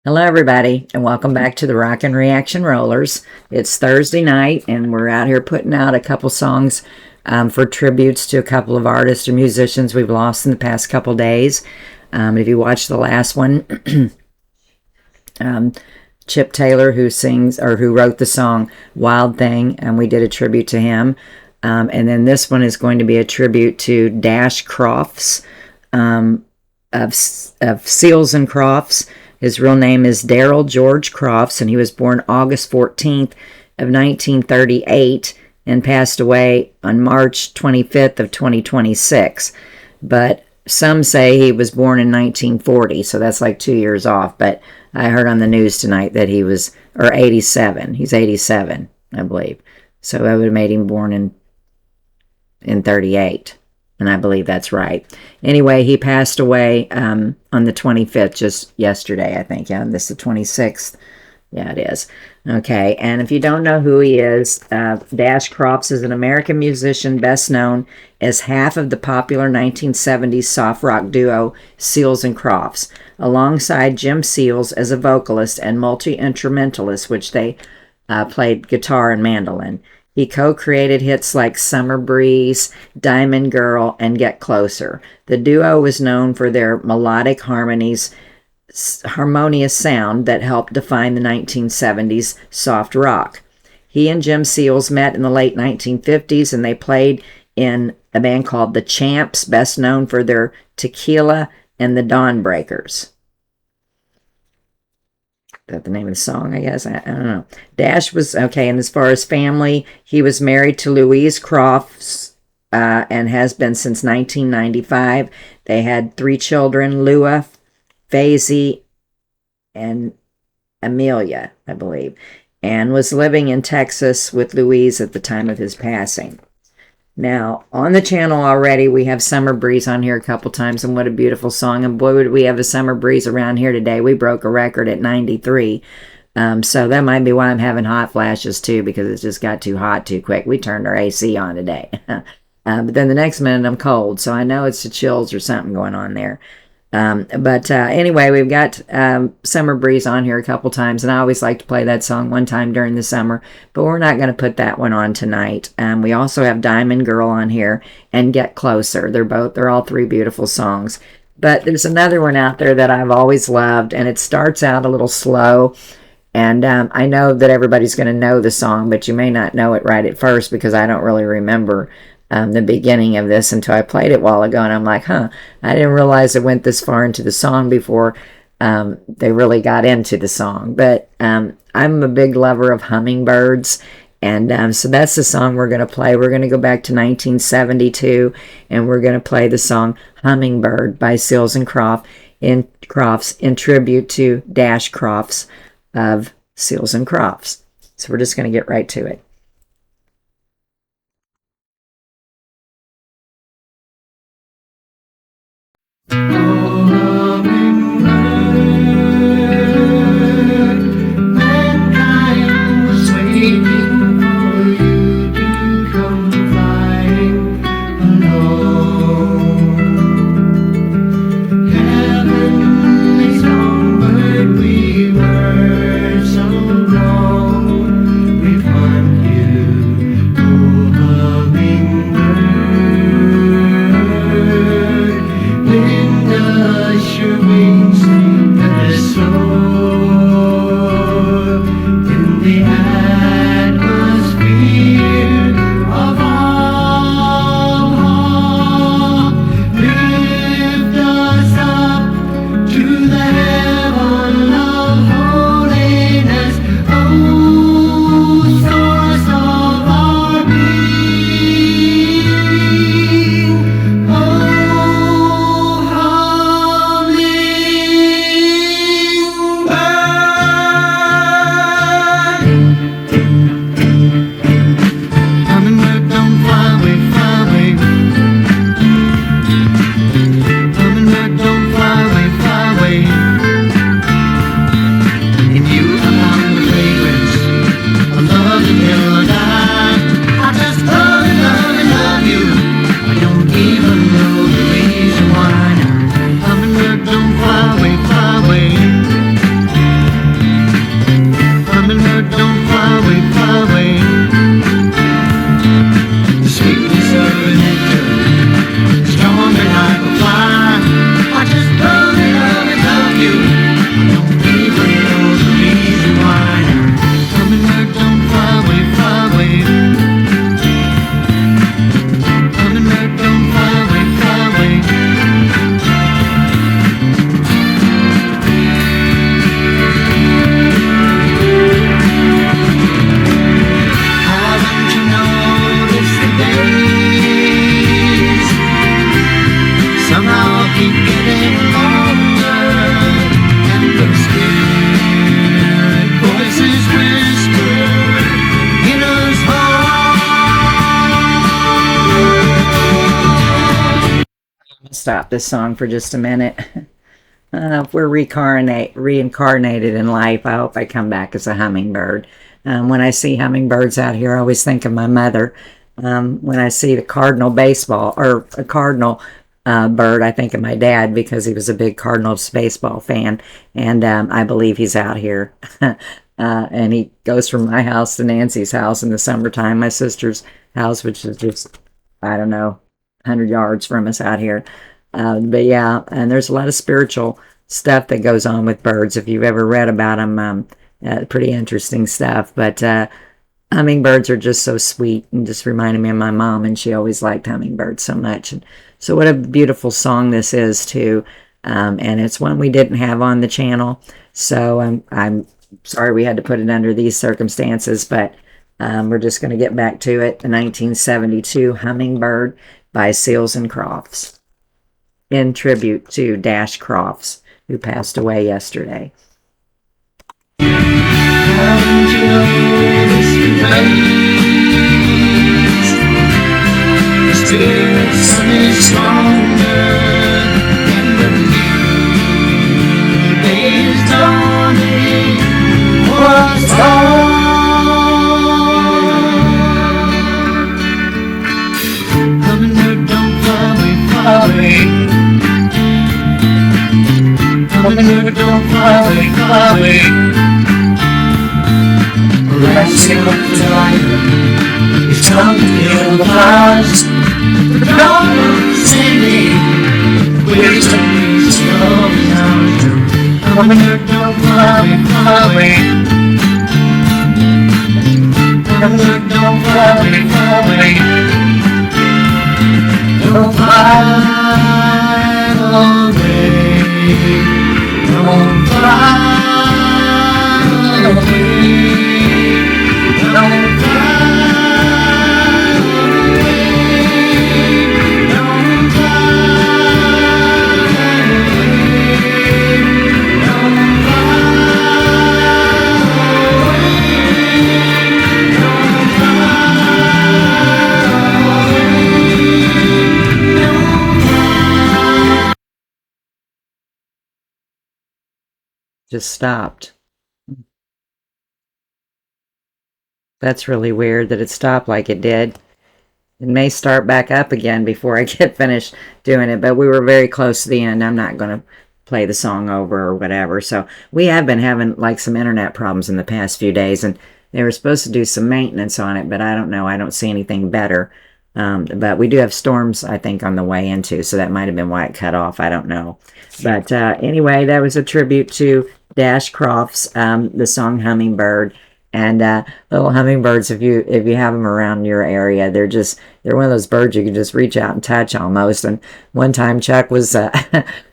Hello, everybody, and welcome back to the Rockin' Reaction Rollers. It's Thursday night, and we're out here putting out a couple songs for tributes to a couple of artists or musicians we've lost in the past couple days. If you watched the last one, Chip Taylor, who wrote the song Wild Thing, and we did a tribute to him. And then this one is going to be a tribute to Dash Crofts of Seals and Crofts. His real name is Darrell George Crofts, and he was born August 14th of 1938 and passed away on March 25th of 2026. But some say he was born in 1940, so that's like 2 years off. But I heard on the news tonight that he was, or 87. He's 87, I believe. So that would have made him born in 38. And I believe that's right. Anyway, he passed away on the 25th, just yesterday, I think. Yeah, this is the 26th. Yeah, it is. Okay, and if you don't know who he is, Dash Crofts is an American musician best known as half of the popular 1970s soft rock duo Seals and Crofts, alongside Jim Seals as a vocalist and multi-instrumentalist, which they played guitar and mandolin. He co-created hits like Summer Breeze, Diamond Girl, and Get Closer. The duo was known for their melodic harmonious sound that helped define the 1970s soft rock. He and Jim Seals met in the late 1950s, and they played in a band called The Champs, best known for their Tequila and the Dawnbreakers. Is that the name of the song, I guess? I don't know. Dash was, okay, and as far as family, he was married to Louise Crofts and has been since 1995. They had 3 children, Lua, Faisy, and Amelia, I believe, and was living in Texas with Louise at the time of his passing. Now, on the channel already, we have Summer Breeze on here a couple times, and what a beautiful song. And boy, would we have a summer breeze around here today. We broke a record at 93. So that might be why I'm having hot flashes, too, because it just got too hot too quick. We turned our AC on today. But then the next minute, I'm cold, so I know it's the chills or something going on there. Anyway, we've got Summer Breeze on here a couple times, and I always like to play that song one time during the summer, but we're not going to put that one on tonight. We also have Diamond Girl on here and Get Closer. They're all 3 beautiful songs. But there's another one out there that I've always loved, and it starts out a little slow, and I know that everybody's going to know the song, but you may not know it right at first because I don't really remember the beginning of this until I played it a while ago, and I'm like, I didn't realize it went this far into the song before they really got into the song. But I'm a big lover of hummingbirds, and so that's the song we're going to play. We're going to go back to 1972, and we're going to play the song Hummingbird by Seals and Crofts in tribute to Dash Crofts of Seals and Crofts. So we're just going to get right to it. Heavenly songbird, we were so wrong. We found stop this song for just a minute. If we're reincarnated in life, I hope I come back as a hummingbird. When I see hummingbirds out here, I always think of my mother. When I see the cardinal baseball or a cardinal bird, I think of my dad because he was a big Cardinals baseball fan, and I believe he's out here. And he goes from my house to Nancy's house in the summertime, my sister's house, which is just, I don't know, 100 yards from us out here. But yeah, and there's a lot of spiritual stuff that goes on with birds. If you've ever read about them, pretty interesting stuff. But hummingbirds are just so sweet and just reminded me of my mom, and she always liked hummingbirds so much. And so what a beautiful song this is too. And it's one we didn't have on the channel. So I'm sorry we had to put it under these circumstances, but we're just going to get back to it. The 1972 Hummingbird by Seals and Crofts, in tribute to Dash Crofts, who passed away yesterday. Hummingbird, don't fly away, fly away. Let's see what the light. You've come to kill the flowers. The dawn of singing. Where's the breeze of the Hummingbird, don't fly away, fly away. Hummingbird, don't fly away, fly away. Don't fly away. Don't fly away, don't fly away, don't fly away, don't Just stopped. That's really weird that it stopped like it did. It may start back up again before I get finished doing it, but we were very close to the end. I'm not going to play the song over or whatever. So we have been having like some internet problems in the past few days, and they were supposed to do some maintenance on it, but I don't know. I don't see anything better. But we do have storms, I think, on the way into, so that might have been why it cut off. I don't know. But anyway, that was a tribute to Dash Crofts, the song Hummingbird. And little hummingbirds, if you have them around your area, they're one of those birds you can just reach out and touch almost. And one time Chuck was,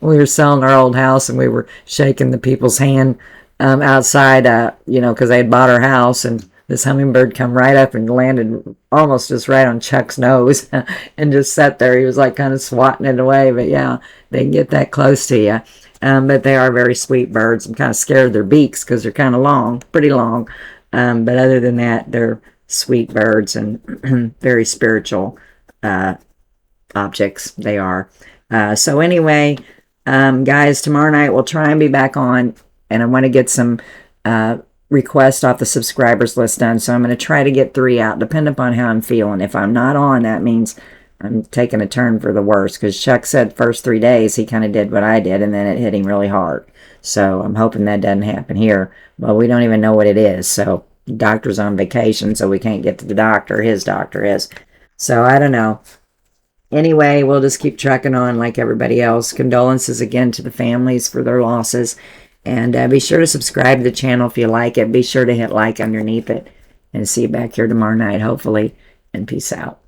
we were selling our old house and we were shaking the people's hand outside, because they had bought our house, and this hummingbird come right up and landed almost just right on Chuck's nose and just sat there. He was like kind of swatting it away, but yeah, they can get that close to you. But they are very sweet birds. I'm kind of scared of their beaks because they're kind of long, pretty long. But other than that, they're sweet birds and very spiritual objects. They are. So anyway, guys, tomorrow night we'll try and be back on, and I want to get some requests off the subscribers list done. So I'm going to try to get 3 out, depending upon how I'm feeling. If I'm not on, that means I'm taking a turn for the worse, because Chuck said first 3 days he kind of did what I did, and then it hit him really hard. So I'm hoping that doesn't happen here. Well, we don't even know what it is. So the doctor's on vacation, so we can't get to the doctor. His doctor is. So I don't know. Anyway, we'll just keep trucking on like everybody else. Condolences again to the families for their losses. And be sure to subscribe to the channel if you like it. Be sure to hit like underneath it. And see you back here tomorrow night, hopefully. And peace out.